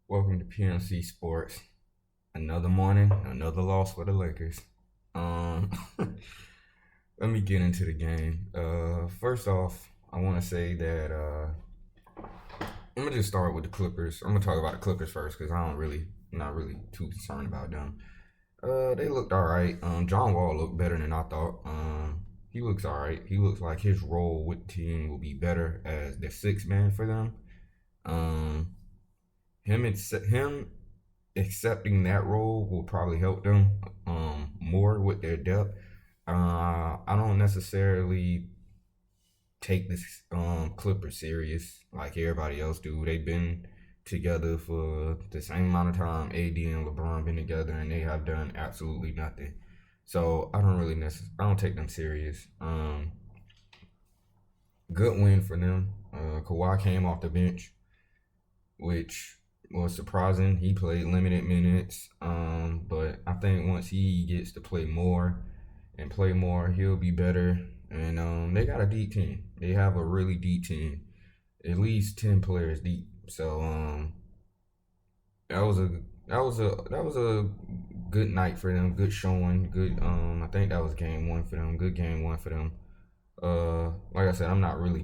Welcome to PNC Sports. Another morning, another loss for the Lakers. Um, Let me get into the game. First off, I want to say that I'm gonna just start with the Clippers. I'm gonna talk about the Clippers first because I'm not really too concerned about them. They looked all right. John Wall looked better than I thought. He looks all right. He looks like his role with the team will be better as the sixth man for them. Um, him accepting that role will probably help them more with their depth. I don't necessarily take this Clippers serious like everybody else do. They've been together for the same amount of time AD and LeBron been together, and they have done absolutely nothing. So I don't take them serious. Good win for them. Kawhi came off the bench, which was surprising. He played limited minutes, but I think once he gets to play more, he'll be better. And they got a deep team. They have a really deep team, at least 10 players deep. So that was a that was a good night for them. Good showing. Good. I think that was game one for them. Good game one for them. Like I said, not really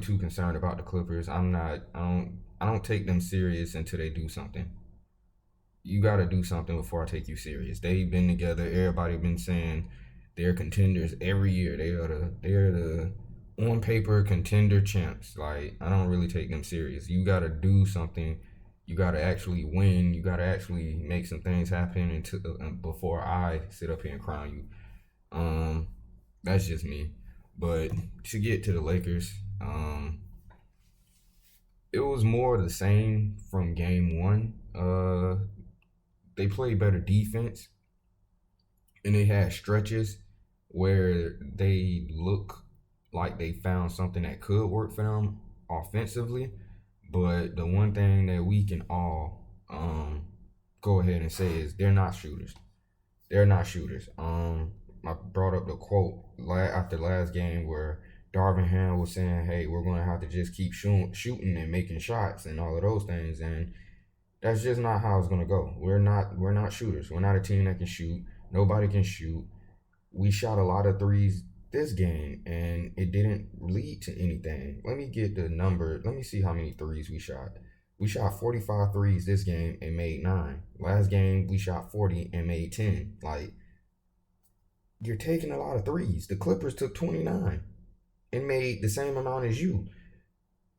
too concerned about the Clippers. I don't take them serious until they do something. You got to do something before I take you serious. They've been together. Everybody been saying they're contenders every year. They're the on paper contender champs. Like, I don't really take them serious. You got to do something. You got to actually win. You got to actually make some things happen before I sit up here and crown you. That's just me. But to get to the Lakers, it was more of the same from game one. They played better defense, and they had stretches where they look like they found something that could work for them offensively. But the one thing that we can all go ahead and say is they're not shooters. They're not shooters. I brought up the quote after last game where Darvin Ham was saying, "Hey, we're going to have to just keep shooting and making shots and all of those things." And that's just not how it's going to go. We're not shooters. We're not a team that can shoot. Nobody can shoot. We shot a lot of threes this game, and it didn't lead to anything. Let me get the number. Let me see how many threes we shot. We shot 45 threes this game and made 9. Last game, we shot 40 and made 10. Like, you're taking a lot of threes. The Clippers took 29 and made the same amount as you.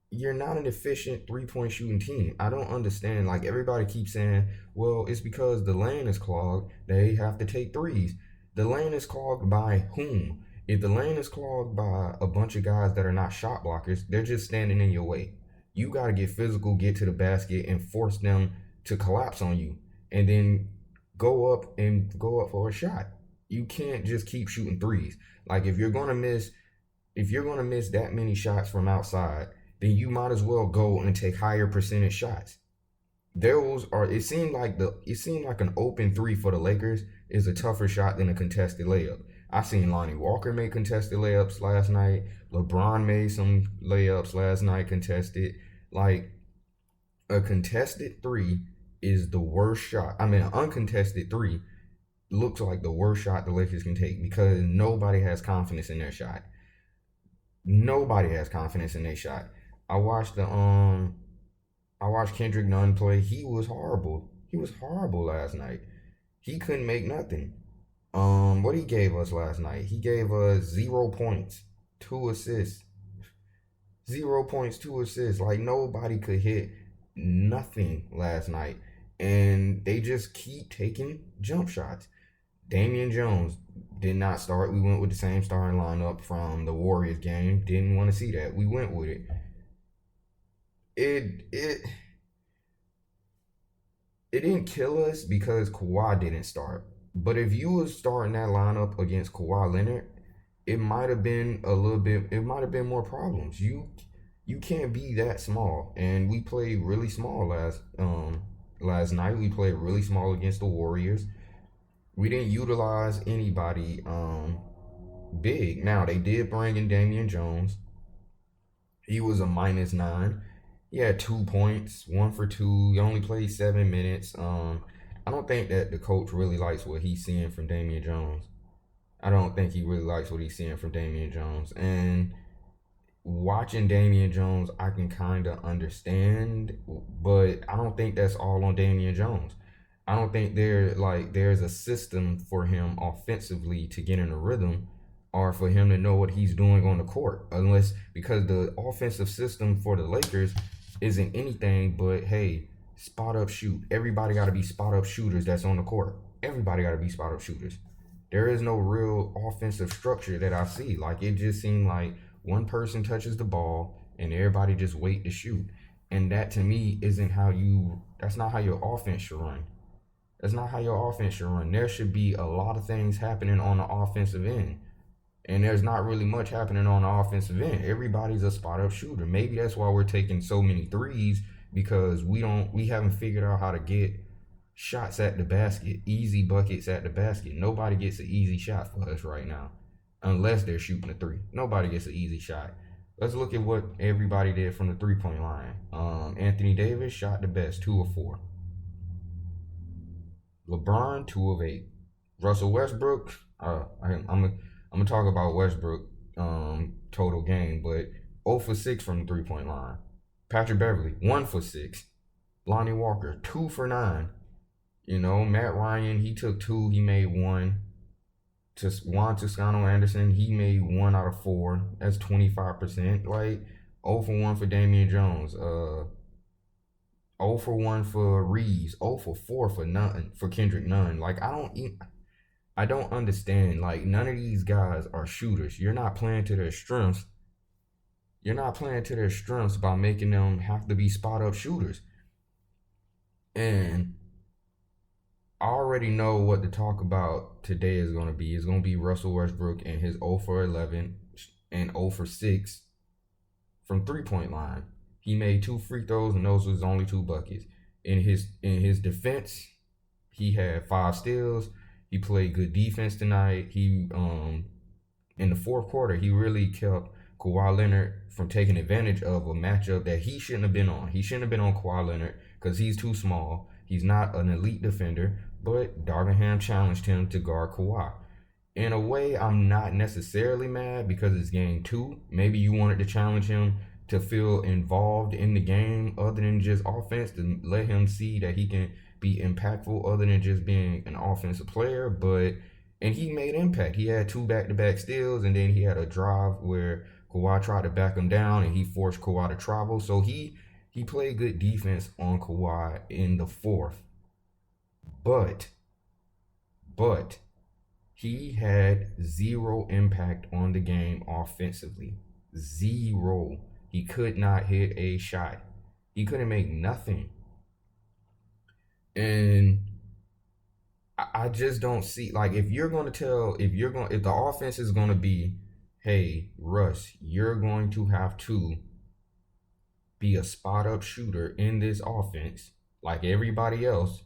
You're not an efficient three-point shooting team. I don't understand. Like, everybody keeps saying, well, it's because the lane is clogged. They have to take threes. The lane is clogged by whom? If the lane is clogged by a bunch of guys that are not shot blockers, they're just standing in your way. You got to get physical, get to the basket, and force them to collapse on you. And then go up for a shot. You can't just keep shooting threes. Like, if you're gonna miss that many shots from outside, then you might as well go and take higher percentage shots. It seemed like an open three for the Lakers is a tougher shot than a contested layup. I seen Lonnie Walker make contested layups last night. LeBron made some layups last night contested. Like, a contested three is the worst shot. I mean, an uncontested three looks like the worst shot the Lakers can take because nobody has confidence in their shot. Nobody has confidence in their shot. I watched Kendrick Nunn play. He was horrible. He was horrible last night. He couldn't make nothing. What he gave us last night? He gave us 0 points, 2 assists. 0 points, 2 assists. Like, nobody could hit nothing last night. And they just keep taking jump shots. Damian Jones did not start. We went with the same starting lineup from the Warriors game. Didn't want to see that. We went with it. It didn't kill us because Kawhi didn't start. But if you was starting that lineup against Kawhi Leonard, it might have been more problems. You can't be that small. And we played really small last night. We played really small against the Warriors. We didn't utilize anybody big. Now, they did bring in Damian Jones. He was a -9. He had 2 points, 1 for 2. He only played 7 minutes. I don't think that the coach really likes what he's seeing from Damian Jones. I don't think he really likes what he's seeing from Damian Jones. And watching Damian Jones, I can kind of understand, but I don't think that's all on Damian Jones. I don't think there's a system for him offensively to get in a rhythm or for him to know what he's doing on the court. Unless because the offensive system for the Lakers isn't anything but hey, spot up shoot. Everybody got to be spot up shooters that's on the court. Everybody got to be spot up shooters. There is no real offensive structure that I see. Like it just seemed like one person touches the ball and everybody just wait to shoot. And that to me isn't how you that's not how your offense should run. That's not how your offense should run. There should be a lot of things happening on the offensive end. And there's not really much happening on the offensive end. Everybody's a spot up shooter. Maybe that's why we're taking so many threes because we haven't figured out how to get shots at the basket, easy buckets at the basket. Nobody gets an easy shot for us right now, unless they're shooting a three. Nobody gets an easy shot. Let's look at what everybody did from the 3 point line. Anthony Davis shot the best, 2 of 4. LeBron, 2 of 8. Russell Westbrook, I'm gonna talk about Westbrook total game, but 0 for 6 from the 3 point line. Patrick Beverly, 1 for 6. Lonnie Walker, 2 for 9. Matt Ryan, he took 2, he made 1. Juan Toscano Anderson, he made 1 out of 4. That's 25%. Like 0 for 1 for Damian Jones. 0 for 1 for Reeves. 0 for 4 for Kendrick Nunn. Like I don't understand. Like none of these guys are shooters. You're not playing to their strengths. You're not playing to their strengths by making them have to be spot up shooters. And I already know what to talk about today is going to be. It's going to be Russell Westbrook and his 0 for 11 and 0 for 6 from 3 point line. He made 2 free throws and those was only 2 buckets. In his defense, he had 5 steals. He played good defense tonight. He in the fourth quarter, he really kept Kawhi Leonard from taking advantage of a matchup that he shouldn't have been on. He shouldn't have been on Kawhi Leonard because he's too small. He's not an elite defender, but Darvingham challenged him to guard Kawhi. In a way, I'm not necessarily mad because it's game 2. Maybe you wanted to challenge him to feel involved in the game other than just offense, to let him see that he can be impactful other than just being an offensive player. And he made impact. He had 2 back-to-back steals, and then he had a drive where Kawhi tried to back him down, and he forced Kawhi to travel. So he played good defense on Kawhi in the fourth. But he had 0 impact on the game offensively. 0. He could not hit a shot. He couldn't make nothing. And I just don't see, like, if the offense is going to be, hey, Russ, you're going to have to be a spot up shooter in this offense like everybody else,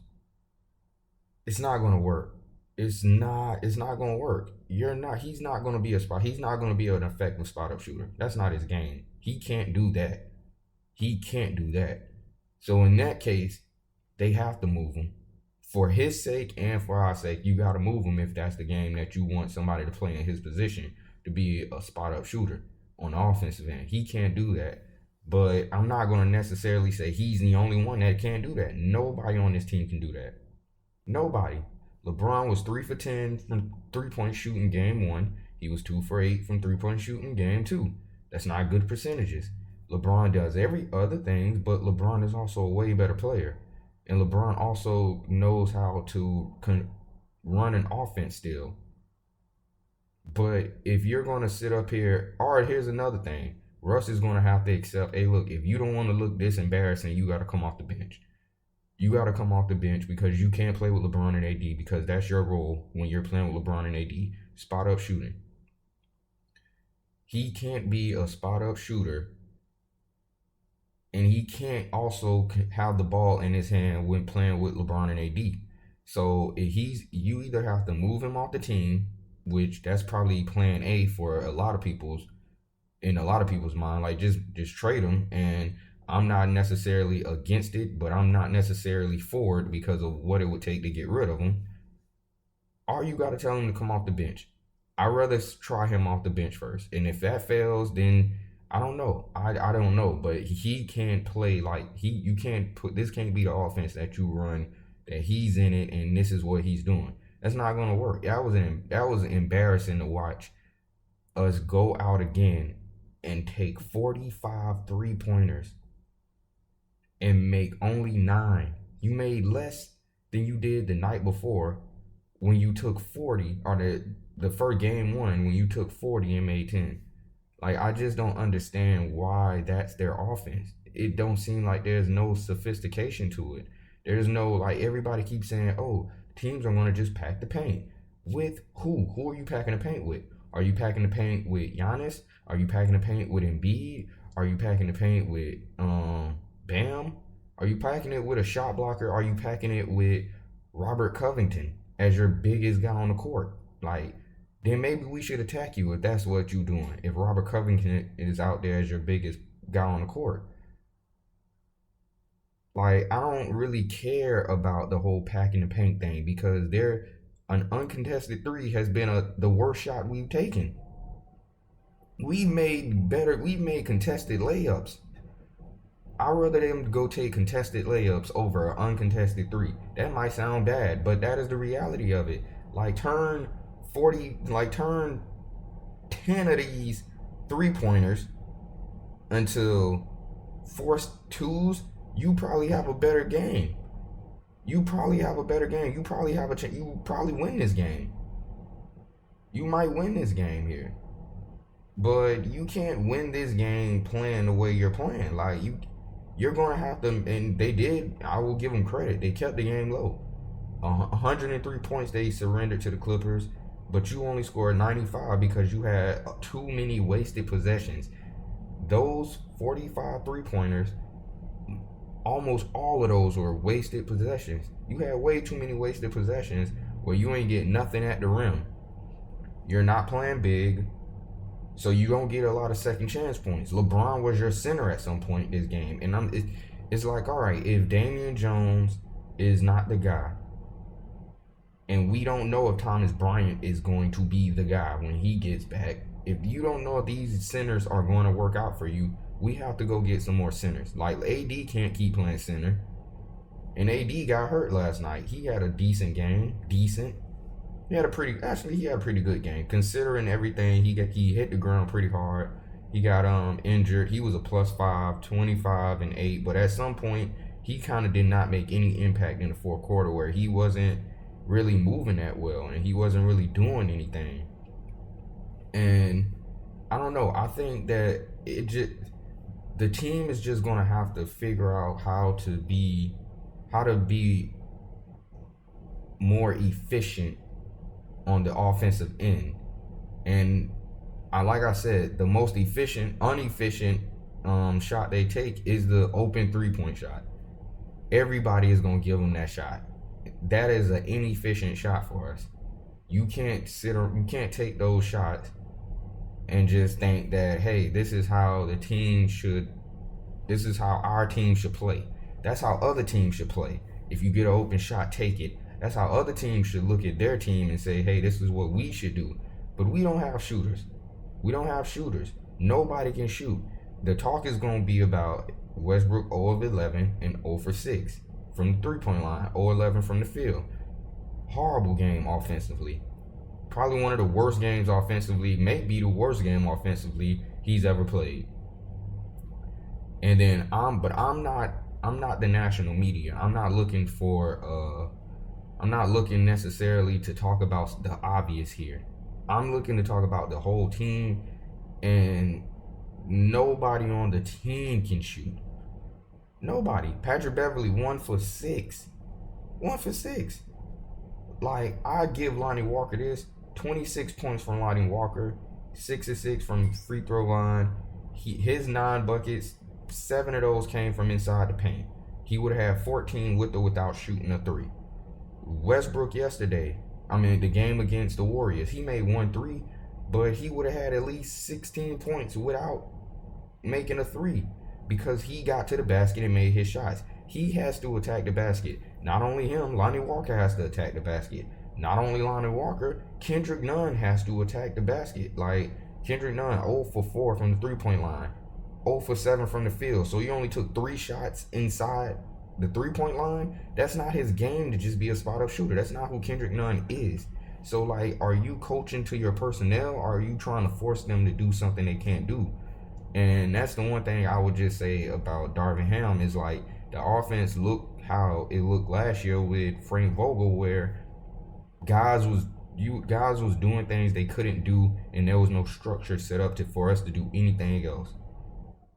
it's not going to work. It's not going to work. He's not going to be an effective spot up shooter. That's not his game. He can't do that. So in that case, they have to move him. For his sake and for our sake, you got to move him if that's the game that you want somebody to play in his position, to be a spot up shooter on the offensive end. He can't do that. But I'm not going to necessarily say he's the only one that can't do that. Nobody on this team can do that. Nobody. LeBron was 3 for 10 from 3-point shooting game 1. He was 2 for 8 from 3-point shooting game 2. That's not good percentages. LeBron does every other thing, but LeBron is also a way better player. And LeBron also knows how to run an offense still. But if you're going to sit up here, all right, here's another thing. Russ is going to have to accept, hey, look, if you don't want to look this embarrassing, you got to come off the bench. You got to come off the bench because you can't play with LeBron and AD because that's your role when you're playing with LeBron and AD. Spot up shooting. He can't be a spot up shooter, and he can't also have the ball in his hand when playing with LeBron and AD. So you either have to move him off the team, which that's probably plan A for in a lot of people's mind. Like just trade him, and I'm not necessarily against it, but I'm not necessarily for it because of what it would take to get rid of him. Or you got to tell him to come off the bench. I'd rather try him off the bench first. And if that fails, then I don't know. I don't know. But he can't play like you can't put this can't be the offense that you run, that he's in it and this is what he's doing. That's not gonna work. That was embarrassing to watch us go out again and take 45 3-pointers and make only 9. You made less than you did the night before when you took 40, or the first game 1 when you took 40 and made 10. Like, I just don't understand why that's their offense. It don't seem like there's no sophistication to it. There's no, like, everybody keeps saying, oh, teams are going to just pack the paint. With who? Who are you packing the paint with? Are you packing the paint with Giannis? Are you packing the paint with Embiid? Are you packing the paint with Bam? Are you packing it with a shot blocker? Are you packing it with Robert Covington as your biggest guy on the court? Like, then maybe we should attack you if that's what you're doing. If Robert Covington is out there as your biggest guy on the court. Like, I don't really care about the whole packing the paint thing because an uncontested 3 has been the worst shot we've taken. We've made contested layups. I'd rather them go take contested layups over an uncontested 3. That might sound bad, but that is the reality of it. Like, turn 10 of these 3-pointers until forced 2s. You probably have a better game. You probably win this game. You might win this game here. But you can't win this game playing the way you're playing. Like, you're going to have to, and they did, I will give them credit. They kept the game low. 103 points they surrendered to the Clippers, but you only scored 95 because you had too many wasted possessions. Those 45 3-pointers, almost all of those were wasted possessions. You had way too many wasted possessions where you ain't get nothing at the rim. You're not playing big, so you don't get a lot of second chance points. LeBron was your center at some point this game. And it's like, all right, if Damian Jones is not the guy, and we don't know if Thomas Bryant is going to be the guy when he gets back, if you don't know if these centers are going to work out for you, we have to go get some more centers. Like, AD can't keep playing center. And AD got hurt last night. He had a decent game. He had a pretty good game. Considering everything, he hit the ground pretty hard. He got injured. He was a +5, 25 and 8. But at some point, he kind of did not make any impact in the fourth quarter where he wasn't really moving that well and he wasn't really doing anything. And I don't know. I think that the team is just gonna have to figure out how to be more efficient on the offensive end. And like I said, the most inefficient shot they take is the open 3-point shot. Everybody is gonna give them that shot. That is an inefficient shot for us. You can't take those shots and just think that, hey, this is how our team should play. That's how other teams should play. If you get an open shot, take it. That's how other teams should look at their team and say, hey, this is what we should do. But we don't have shooters. Nobody can shoot. The talk is going to be about Westbrook 0 of 11 and 0 for 6 from the 3-point line, 0 11 from the field. Horrible game offensively. Probably one of the worst games offensively, maybe the worst game offensively he's ever played. And then I'm not the national media. I'm not looking necessarily to talk about the obvious here. I'm looking to talk about the whole team, and nobody on the team can shoot. Nobody. Patrick Beverley 1 for 6. 1 for 6. Like, I give Lonnie Walker this. 26 points from Lonnie Walker, 6 of 6 from free throw line. His 9 buckets, 7 of those came from inside the paint. He would have had 14 with or without shooting a 3. Westbrook yesterday, the game against the Warriors, he made 1 3, but he would have had at least 16 points without making a 3. because he got to the basket and made his shots. He has to attack the basket. Not only him, Lonnie Walker has to attack the basket. Not only Lonnie Walker, Kendrick Nunn has to attack the basket. Like, Kendrick Nunn 0 for 4 from the 3-point line, 0 for 7 from the field. So he only took 3 shots inside the 3-point line. That's not his game to just be a spot up shooter. That's not who Kendrick Nunn is. So, like, are you coaching to your personnel, or are you trying to force them to do something they can't do? And that's the one thing I would just say about Darvin Ham is, like, the offense looked how it looked last year with Frank Vogel, where guys was doing things they couldn't do, and there was no structure set up for us to do anything else.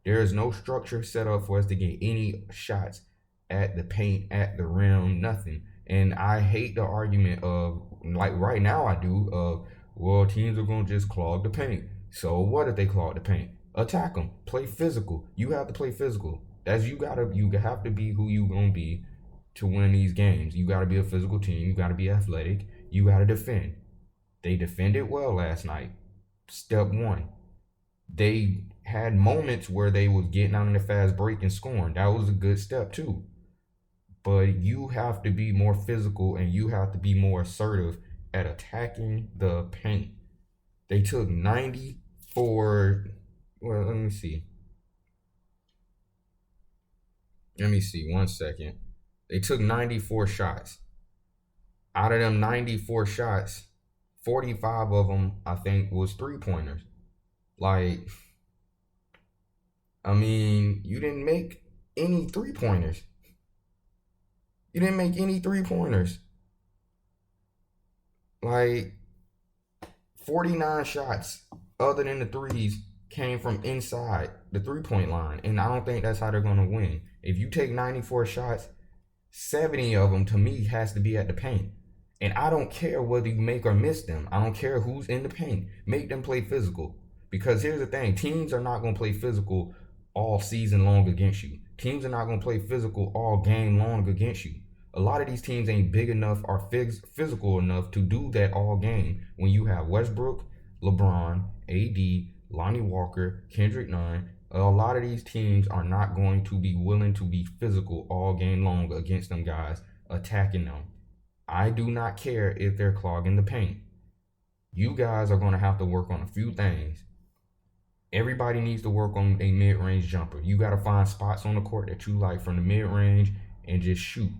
There is no structure set up for us to get any shots at the paint, at the rim, nothing. And I hate the argument of, like right now I do, of, well, teams are going to just clog the paint. So what if they clog the paint? Attack them. Play physical. You have to play physical. You have to be who you going to be to win these games. You got to be a physical team. You got to be athletic. You got to defend. They defended well last night. Step one. They had moments where they was getting out in the fast break and scoring. That was a good step too. But you have to be more physical, and you have to be more assertive at attacking the paint. They took 94. Well, let me see. Let me see. 1 second. They took 94 shots. Out of them 94 shots, 45 of them, I think, was 3-pointers. Like, I mean, you didn't make any 3-pointers. You didn't make any 3-pointers. Like, 49 shots other than the threes came from inside the 3-point line. And I don't think that's how they're going to win. If you take 94 shots, 70 of them, to me, has to be at the paint. And I don't care whether you make or miss them. I don't care who's in the paint. Make them play physical. Because here's the thing. Teams are not going to play physical all season long against you. Teams are not going to play physical all game long against you. A lot of these teams ain't big enough or physical enough to do that all game when you have Westbrook, LeBron, AD, Lonnie Walker, Kendrick Nunn. A lot of these teams are not going to be willing to be physical all game long against them guys, attacking them. I do not care if they're clogging the paint. You guys are going to have to work on a few things. Everybody needs to work on a mid-range jumper. You got to find spots on the court that you like from the mid-range and just shoot.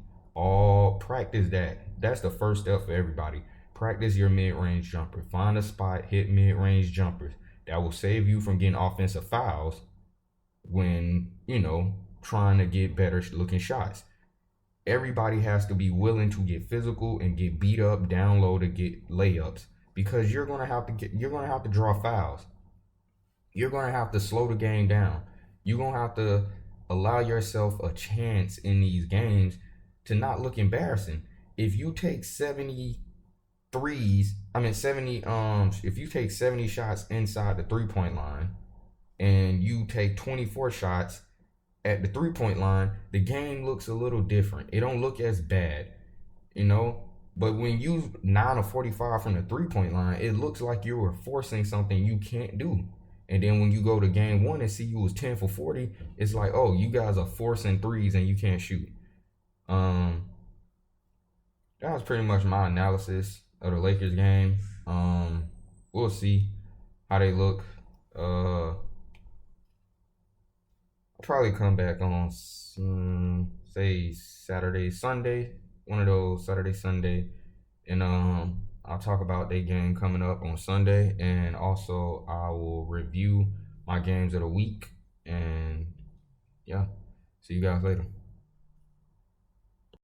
Practice that. That's the first step for everybody. Practice your mid-range jumper. Find a spot, hit mid-range jumpers. That will save you from getting offensive fouls when, trying to get better looking shots. Everybody has to be willing to get physical and get beat up down low to get layups, because you're going to have to draw fouls. You're going to have to slow the game down. You're going to have to allow yourself a chance in these games to not look embarrassing. If you take 70 shots inside the 3-point line and you take 24 shots at the 3-point line, the game looks a little different. It don't look as bad, but when you 9 of 45 from the 3-point line, it looks like you were forcing something you can't do. And then when you go to game 1 and see you was 10 for 40, it's like, oh, you guys are forcing threes and you can't shoot. That was pretty much my analysis of the Lakers game. We'll see how they look. I'll probably come back on say Saturday, Sunday, one of those Saturday, Sunday, and I'll talk about their game coming up on Sunday, and also I will review my games of the week. And yeah, see you guys later.